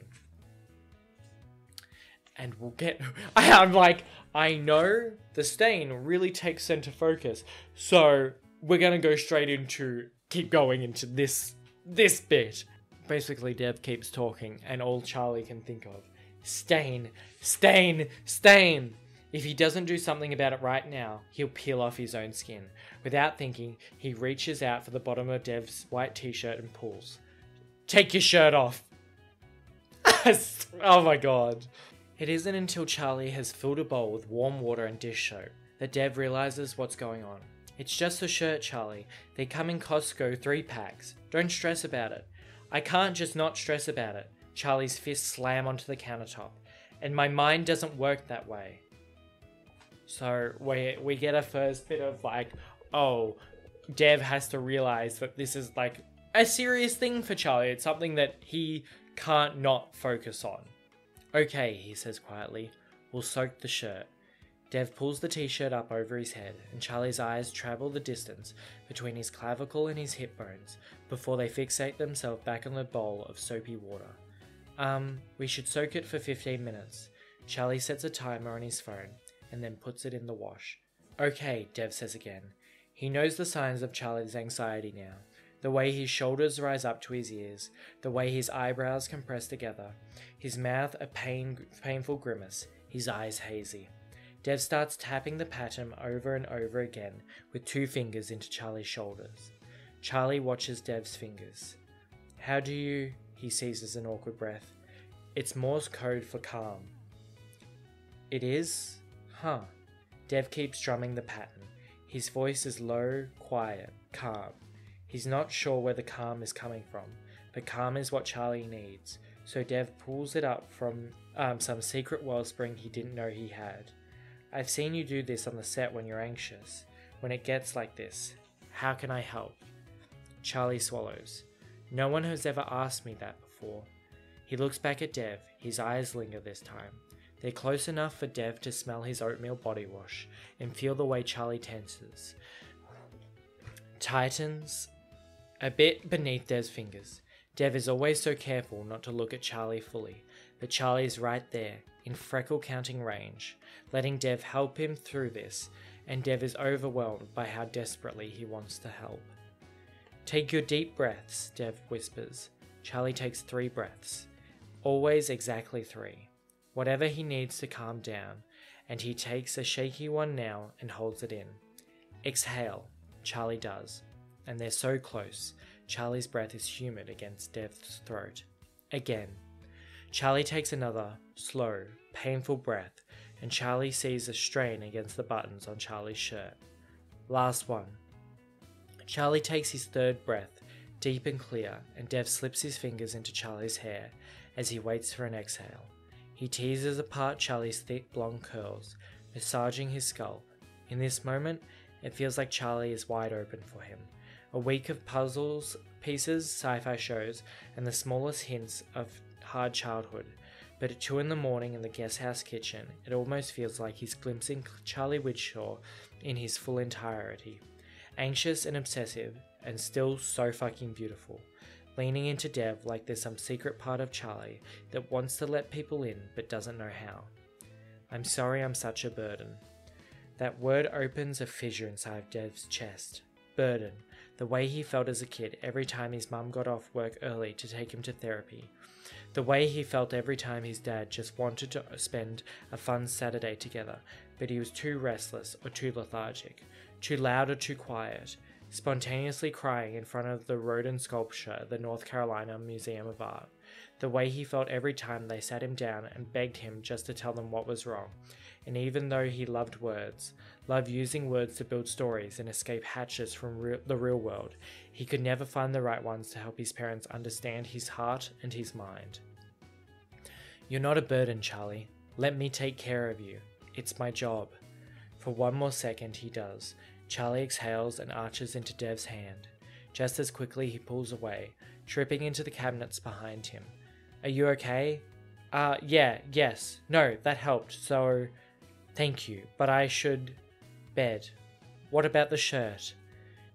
And we'll get... I'm like, I know the stain really takes center focus, so we're going to go straight into... keep going into this bit. Basically, Dev keeps talking, and all Charlie can think of. Stain, stain, stain! If he doesn't do something about it right now, he'll peel off his own skin. Without thinking, he reaches out for the bottom of Dev's white t-shirt and pulls. Take your shirt off! Oh my god. It isn't until Charlie has filled a bowl with warm water and dish soap that Dev realizes what's going on. It's just a shirt, Charlie. They come in Costco 3-packs. Don't stress about it. I can't just not stress about it. Charlie's fists slam onto the countertop. and my mind doesn't work that way. So we get a first bit of like, oh, Dev has to realize that this is like a serious thing for Charlie. It's something that he can't not focus on. Okay, he says quietly, we'll soak the shirt. Dev pulls the t-shirt up over his head, and Charlie's eyes travel the distance between his clavicle and his hip bones before they fixate themselves back on the bowl of soapy water. We should soak it for 15 minutes. Charlie sets a timer on his phone and then puts it in the wash. Okay, Dev says again. He knows the signs of Charlie's anxiety now. The way his shoulders rise up to his ears, the way his eyebrows compress together, his mouth a painful grimace, his eyes hazy. Dev starts tapping the pattern over and over again with 2 fingers into Charlie's shoulders. Charlie watches Dev's fingers. How do you... He seizes an awkward breath. It's Morse code for calm. It is? Huh. Dev keeps drumming the pattern. His voice is low, quiet, calm. He's not sure where the calm is coming from, but calm is what Charlie needs, so Dev pulls it up from some secret wellspring he didn't know he had. I've seen you do this on the set when you're anxious. When it gets like this, how can I help? Charlie swallows. No one has ever asked me that before. He looks back at Dev. His eyes linger this time. They're close enough for Dev to smell his oatmeal body wash and feel the way Charlie tenses. Tightens a bit beneath Dev's fingers. Dev is always so careful not to look at Charlie fully, but Charlie's right there, in freckle counting range, letting Dev help him through this, and Dev is overwhelmed by how desperately he wants to help. Take your deep breaths, Dev whispers. Charlie takes 3 breaths. Always exactly 3. Whatever he needs to calm down, and he takes a shaky one now and holds it in. Exhale, Charlie does, and they're so close, Charlie's breath is humid against Dev's throat. Again. Charlie takes another, slow, painful breath, and Charlie sees a strain against the buttons on Charlie's shirt. Last one. Charlie takes his 3rd breath, deep and clear, and Dev slips his fingers into Charlie's hair as he waits for an exhale. He teases apart Charlie's thick blonde curls, massaging his scalp. In this moment, it feels like Charlie is wide open for him. A week of puzzles, pieces, sci-fi shows, and the smallest hints of hard childhood. But at 2 in the morning in the guest house kitchen, it almost feels like he's glimpsing Charlie Widshaw in his full entirety. Anxious and obsessive, and still so fucking beautiful. Leaning into Dev like there's some secret part of Charlie that wants to let people in but doesn't know how. I'm sorry I'm such a burden. That word opens a fissure inside Dev's chest. Burden. The way he felt as a kid every time his mum got off work early to take him to therapy. The way he felt every time his dad just wanted to spend a fun Saturday together, but he was too restless or too lethargic, too loud or too quiet, spontaneously crying in front of the Rodin sculpture at the North Carolina Museum of Art. The way he felt every time they sat him down and begged him just to tell them what was wrong. And even though he loved words, loved using words to build stories and escape hatches from the real world, he could never find the right ones to help his parents understand his heart and his mind. You're not a burden, Charlie. Let me take care of you. It's my job. For one more second, he does. Charlie exhales and arches into Dev's hand. Just as quickly, he pulls away, tripping into the cabinets behind him. Are you okay? Yes. No, that helped, so... Thank you, but I should... Bed. What about the shirt?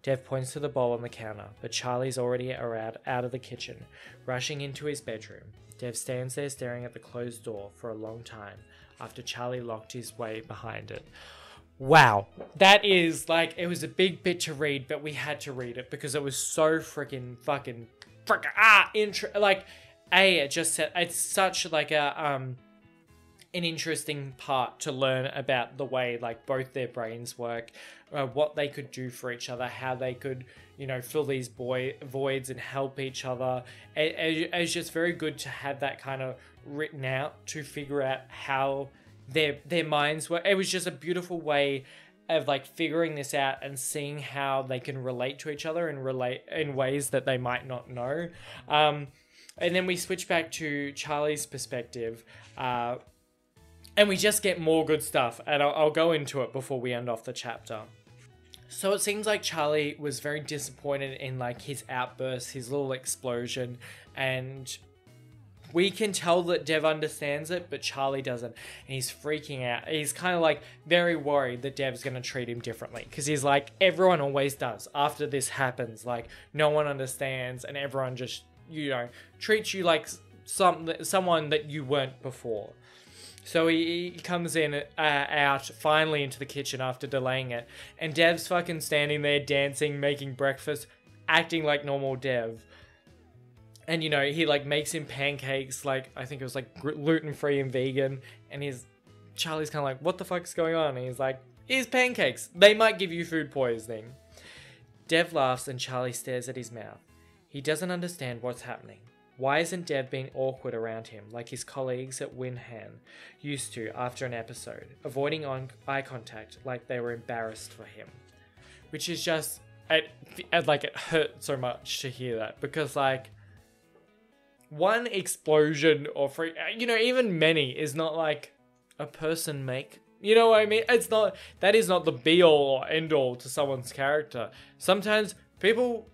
Dev points to the bowl on the counter, but Charlie's already out of the kitchen, rushing into his bedroom. Dev stands there staring at the closed door for a long time, after Charlie locked his way behind it. Wow. That is, like, it was a big bit to read, but we had to read it because it was so freaking it just said, it's such like an interesting part to learn about the way like both their brains work, what they could do for each other, how they could, fill these voids and help each other. It's just very good to have that kind of written out to figure out how their minds work. It was just a beautiful way of like figuring this out and seeing how they can relate to each other and relate in ways that they might not know. And then we switch back to Charlie's perspective, And we just get more good stuff, and I'll go into it before we end off the chapter. So it seems like Charlie was very disappointed in like his outburst, his little explosion, and we can tell that Dev understands it, but Charlie doesn't, and he's freaking out. He's kind of like very worried that Dev's going to treat him differently, because he's like, everyone always does. After this happens, like, no one understands, and everyone just, you know, treats you like someone that you weren't before. So he comes in, out, finally into the kitchen after delaying it. And Dev's fucking standing there dancing, making breakfast, acting like normal Dev. And, you know, he, like, makes him pancakes, like, I think it was, like, gluten-free and vegan. And Charlie's kind of like, what the fuck's going on? And he's like, here's pancakes. They might give you food poisoning. Dev laughs and Charlie stares at his mouth. He doesn't understand what's happening. Why isn't Dev being awkward around him, like his colleagues at Winhan used to after an episode, avoiding eye contact like they were embarrassed for him? Which is just, it hurt so much to hear that, because, like, one explosion or even many is not, like, a person make. You know what I mean? That is not the be-all or end-all to someone's character. Sometimes people,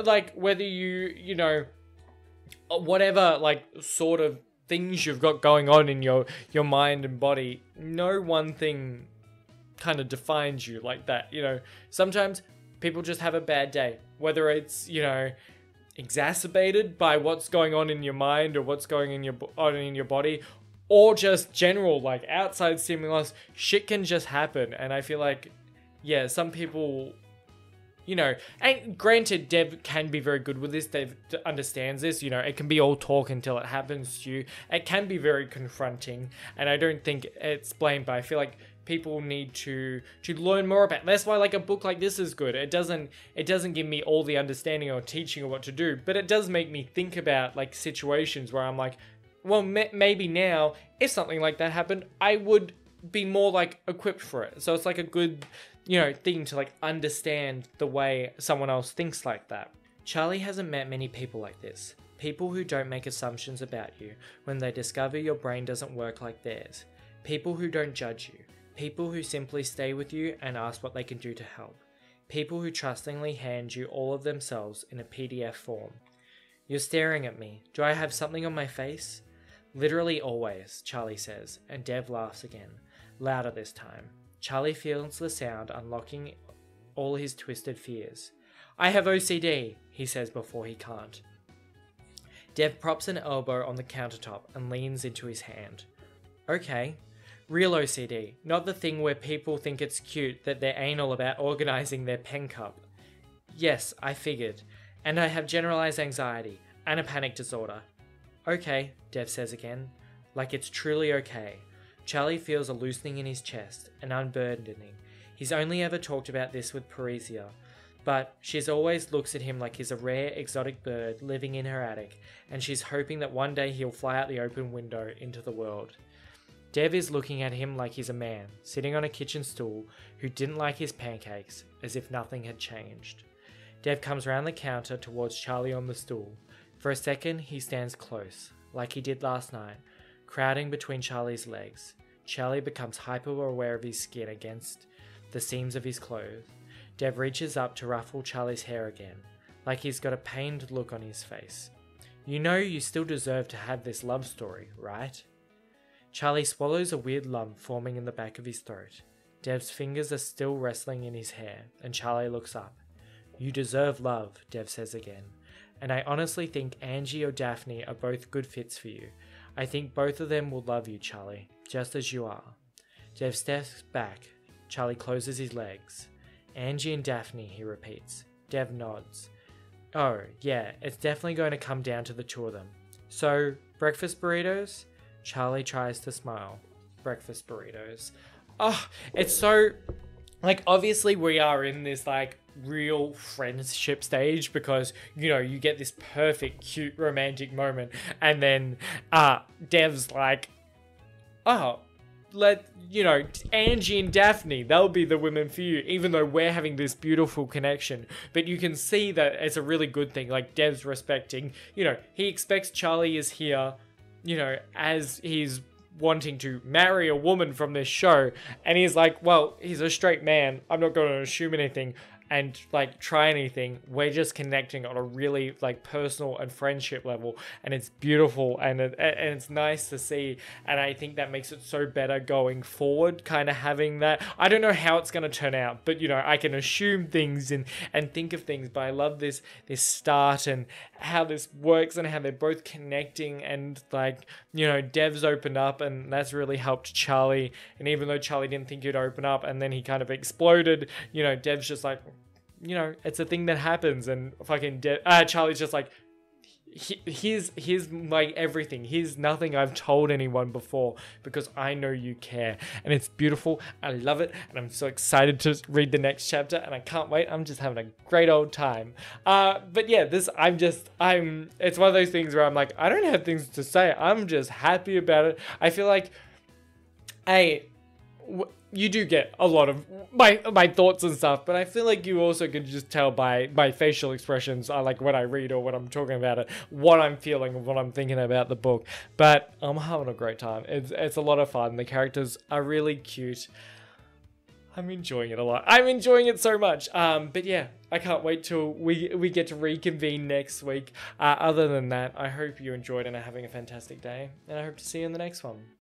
like, whether you know, whatever, like, sort of things you've got going on in your mind and body, no one thing kind of defines you like that, you know. Sometimes people just have a bad day, whether it's, you know, exacerbated by what's going on in your mind or what's going on in your body, or just general, like, outside stimulus. Shit can just happen, and I feel like, yeah, some people, you know, and granted, Dev can be very good with this. Dev understands this. You know, it can be all talk until it happens to you. It can be very confronting, and I don't think it's blamed, but I feel like people need to learn more about it. That's why, like, a book like this is good. It doesn't give me all the understanding or teaching of what to do, but it does make me think about, like, situations where I'm like, well, maybe now, if something like that happened, I would be more, like, equipped for it. So it's like a good, you know, thing to, like, understand the way someone else thinks like that. Charlie hasn't met many people like this. People who don't make assumptions about you when they discover your brain doesn't work like theirs. People who don't judge you. People who simply stay with you and ask what they can do to help. People who trustingly hand you all of themselves in a PDF form. You're staring at me. Do I have something on my face? Literally always, Charlie says, and Dev laughs again, louder this time. Charlie feels the sound unlocking all his twisted fears. I have OCD, he says before he can't. Dev props an elbow on the countertop and leans into his hand. Okay. Real OCD, not the thing where people think it's cute that they're anal about organizing their pen cup. Yes, I figured. And I have generalized anxiety and a panic disorder. Okay, Dev says again, like it's truly okay. Charlie feels a loosening in his chest, an unburdening. He's only ever talked about this with Parisia, but she's always looks at him like he's a rare exotic bird living in her attic, and she's hoping that one day he'll fly out the open window into the world. Dev is looking at him like he's a man, sitting on a kitchen stool, who didn't like his pancakes, as if nothing had changed. Dev comes round the counter towards Charlie on the stool. For a second, he stands close, like he did last night, crowding between Charlie's legs. Charlie becomes hyper-aware of his skin against the seams of his clothes. Dev reaches up to ruffle Charlie's hair again, like he's got a pained look on his face. You know you still deserve to have this love story, right? Charlie swallows a weird lump forming in the back of his throat. Dev's fingers are still wrestling in his hair, and Charlie looks up. You deserve love, Dev says again. And I honestly think Angie or Daphne are both good fits for you. I think both of them will love you, Charlie, just as you are. Dev steps back. Charlie closes his legs. Angie and Daphne, he repeats. Dev nods. Oh, yeah, it's definitely going to come down to the two of them. So, breakfast burritos? Charlie tries to smile. Breakfast burritos. Oh, it's so... Like, obviously we are in this, like, real friendship stage because, you know, you get this perfect, cute, romantic moment. And then, Dev's like, oh, Angie and Daphne, they'll be the women for you, even though we're having this beautiful connection. But you can see that it's a really good thing. Like, Dev's respecting, you know, he expects Charlie is here, you know, as his wanting to marry a woman from this show, and he's like, well, he's a straight man, I'm not going to assume anything and like try anything. We're just connecting on a really like personal and friendship level, and it's beautiful, and it's nice to see, and I think that makes it so better going forward, kind of having that. I don't know how it's going to turn out, but you know, I can assume things and think of things, but I love this start and how this works and how they're both connecting, and like, you know, Dev's opened up, and that's really helped Charlie, and even though Charlie didn't think he'd open up and then he kind of exploded, you know, Dev's just like, you know, it's a thing that happens, and fucking Charlie's just like, here's like everything. Here's nothing I've told anyone before because I know you care, and it's beautiful. I love it, and I'm so excited to read the next chapter, and I can't wait. I'm just having a great old time. But yeah, it's one of those things where I'm like, I don't have things to say. I'm just happy about it. I feel like, you do get a lot of my thoughts and stuff, but I feel like you also can just tell by my facial expressions, like when I read or when I'm talking about it, what I'm feeling and what I'm thinking about the book. But I'm having a great time. It's a lot of fun. The characters are really cute. I'm enjoying it a lot. I'm enjoying it so much. But yeah, I can't wait till we get to reconvene next week. Other than that, I hope you enjoyed and are having a fantastic day, and I hope to see you in the next one.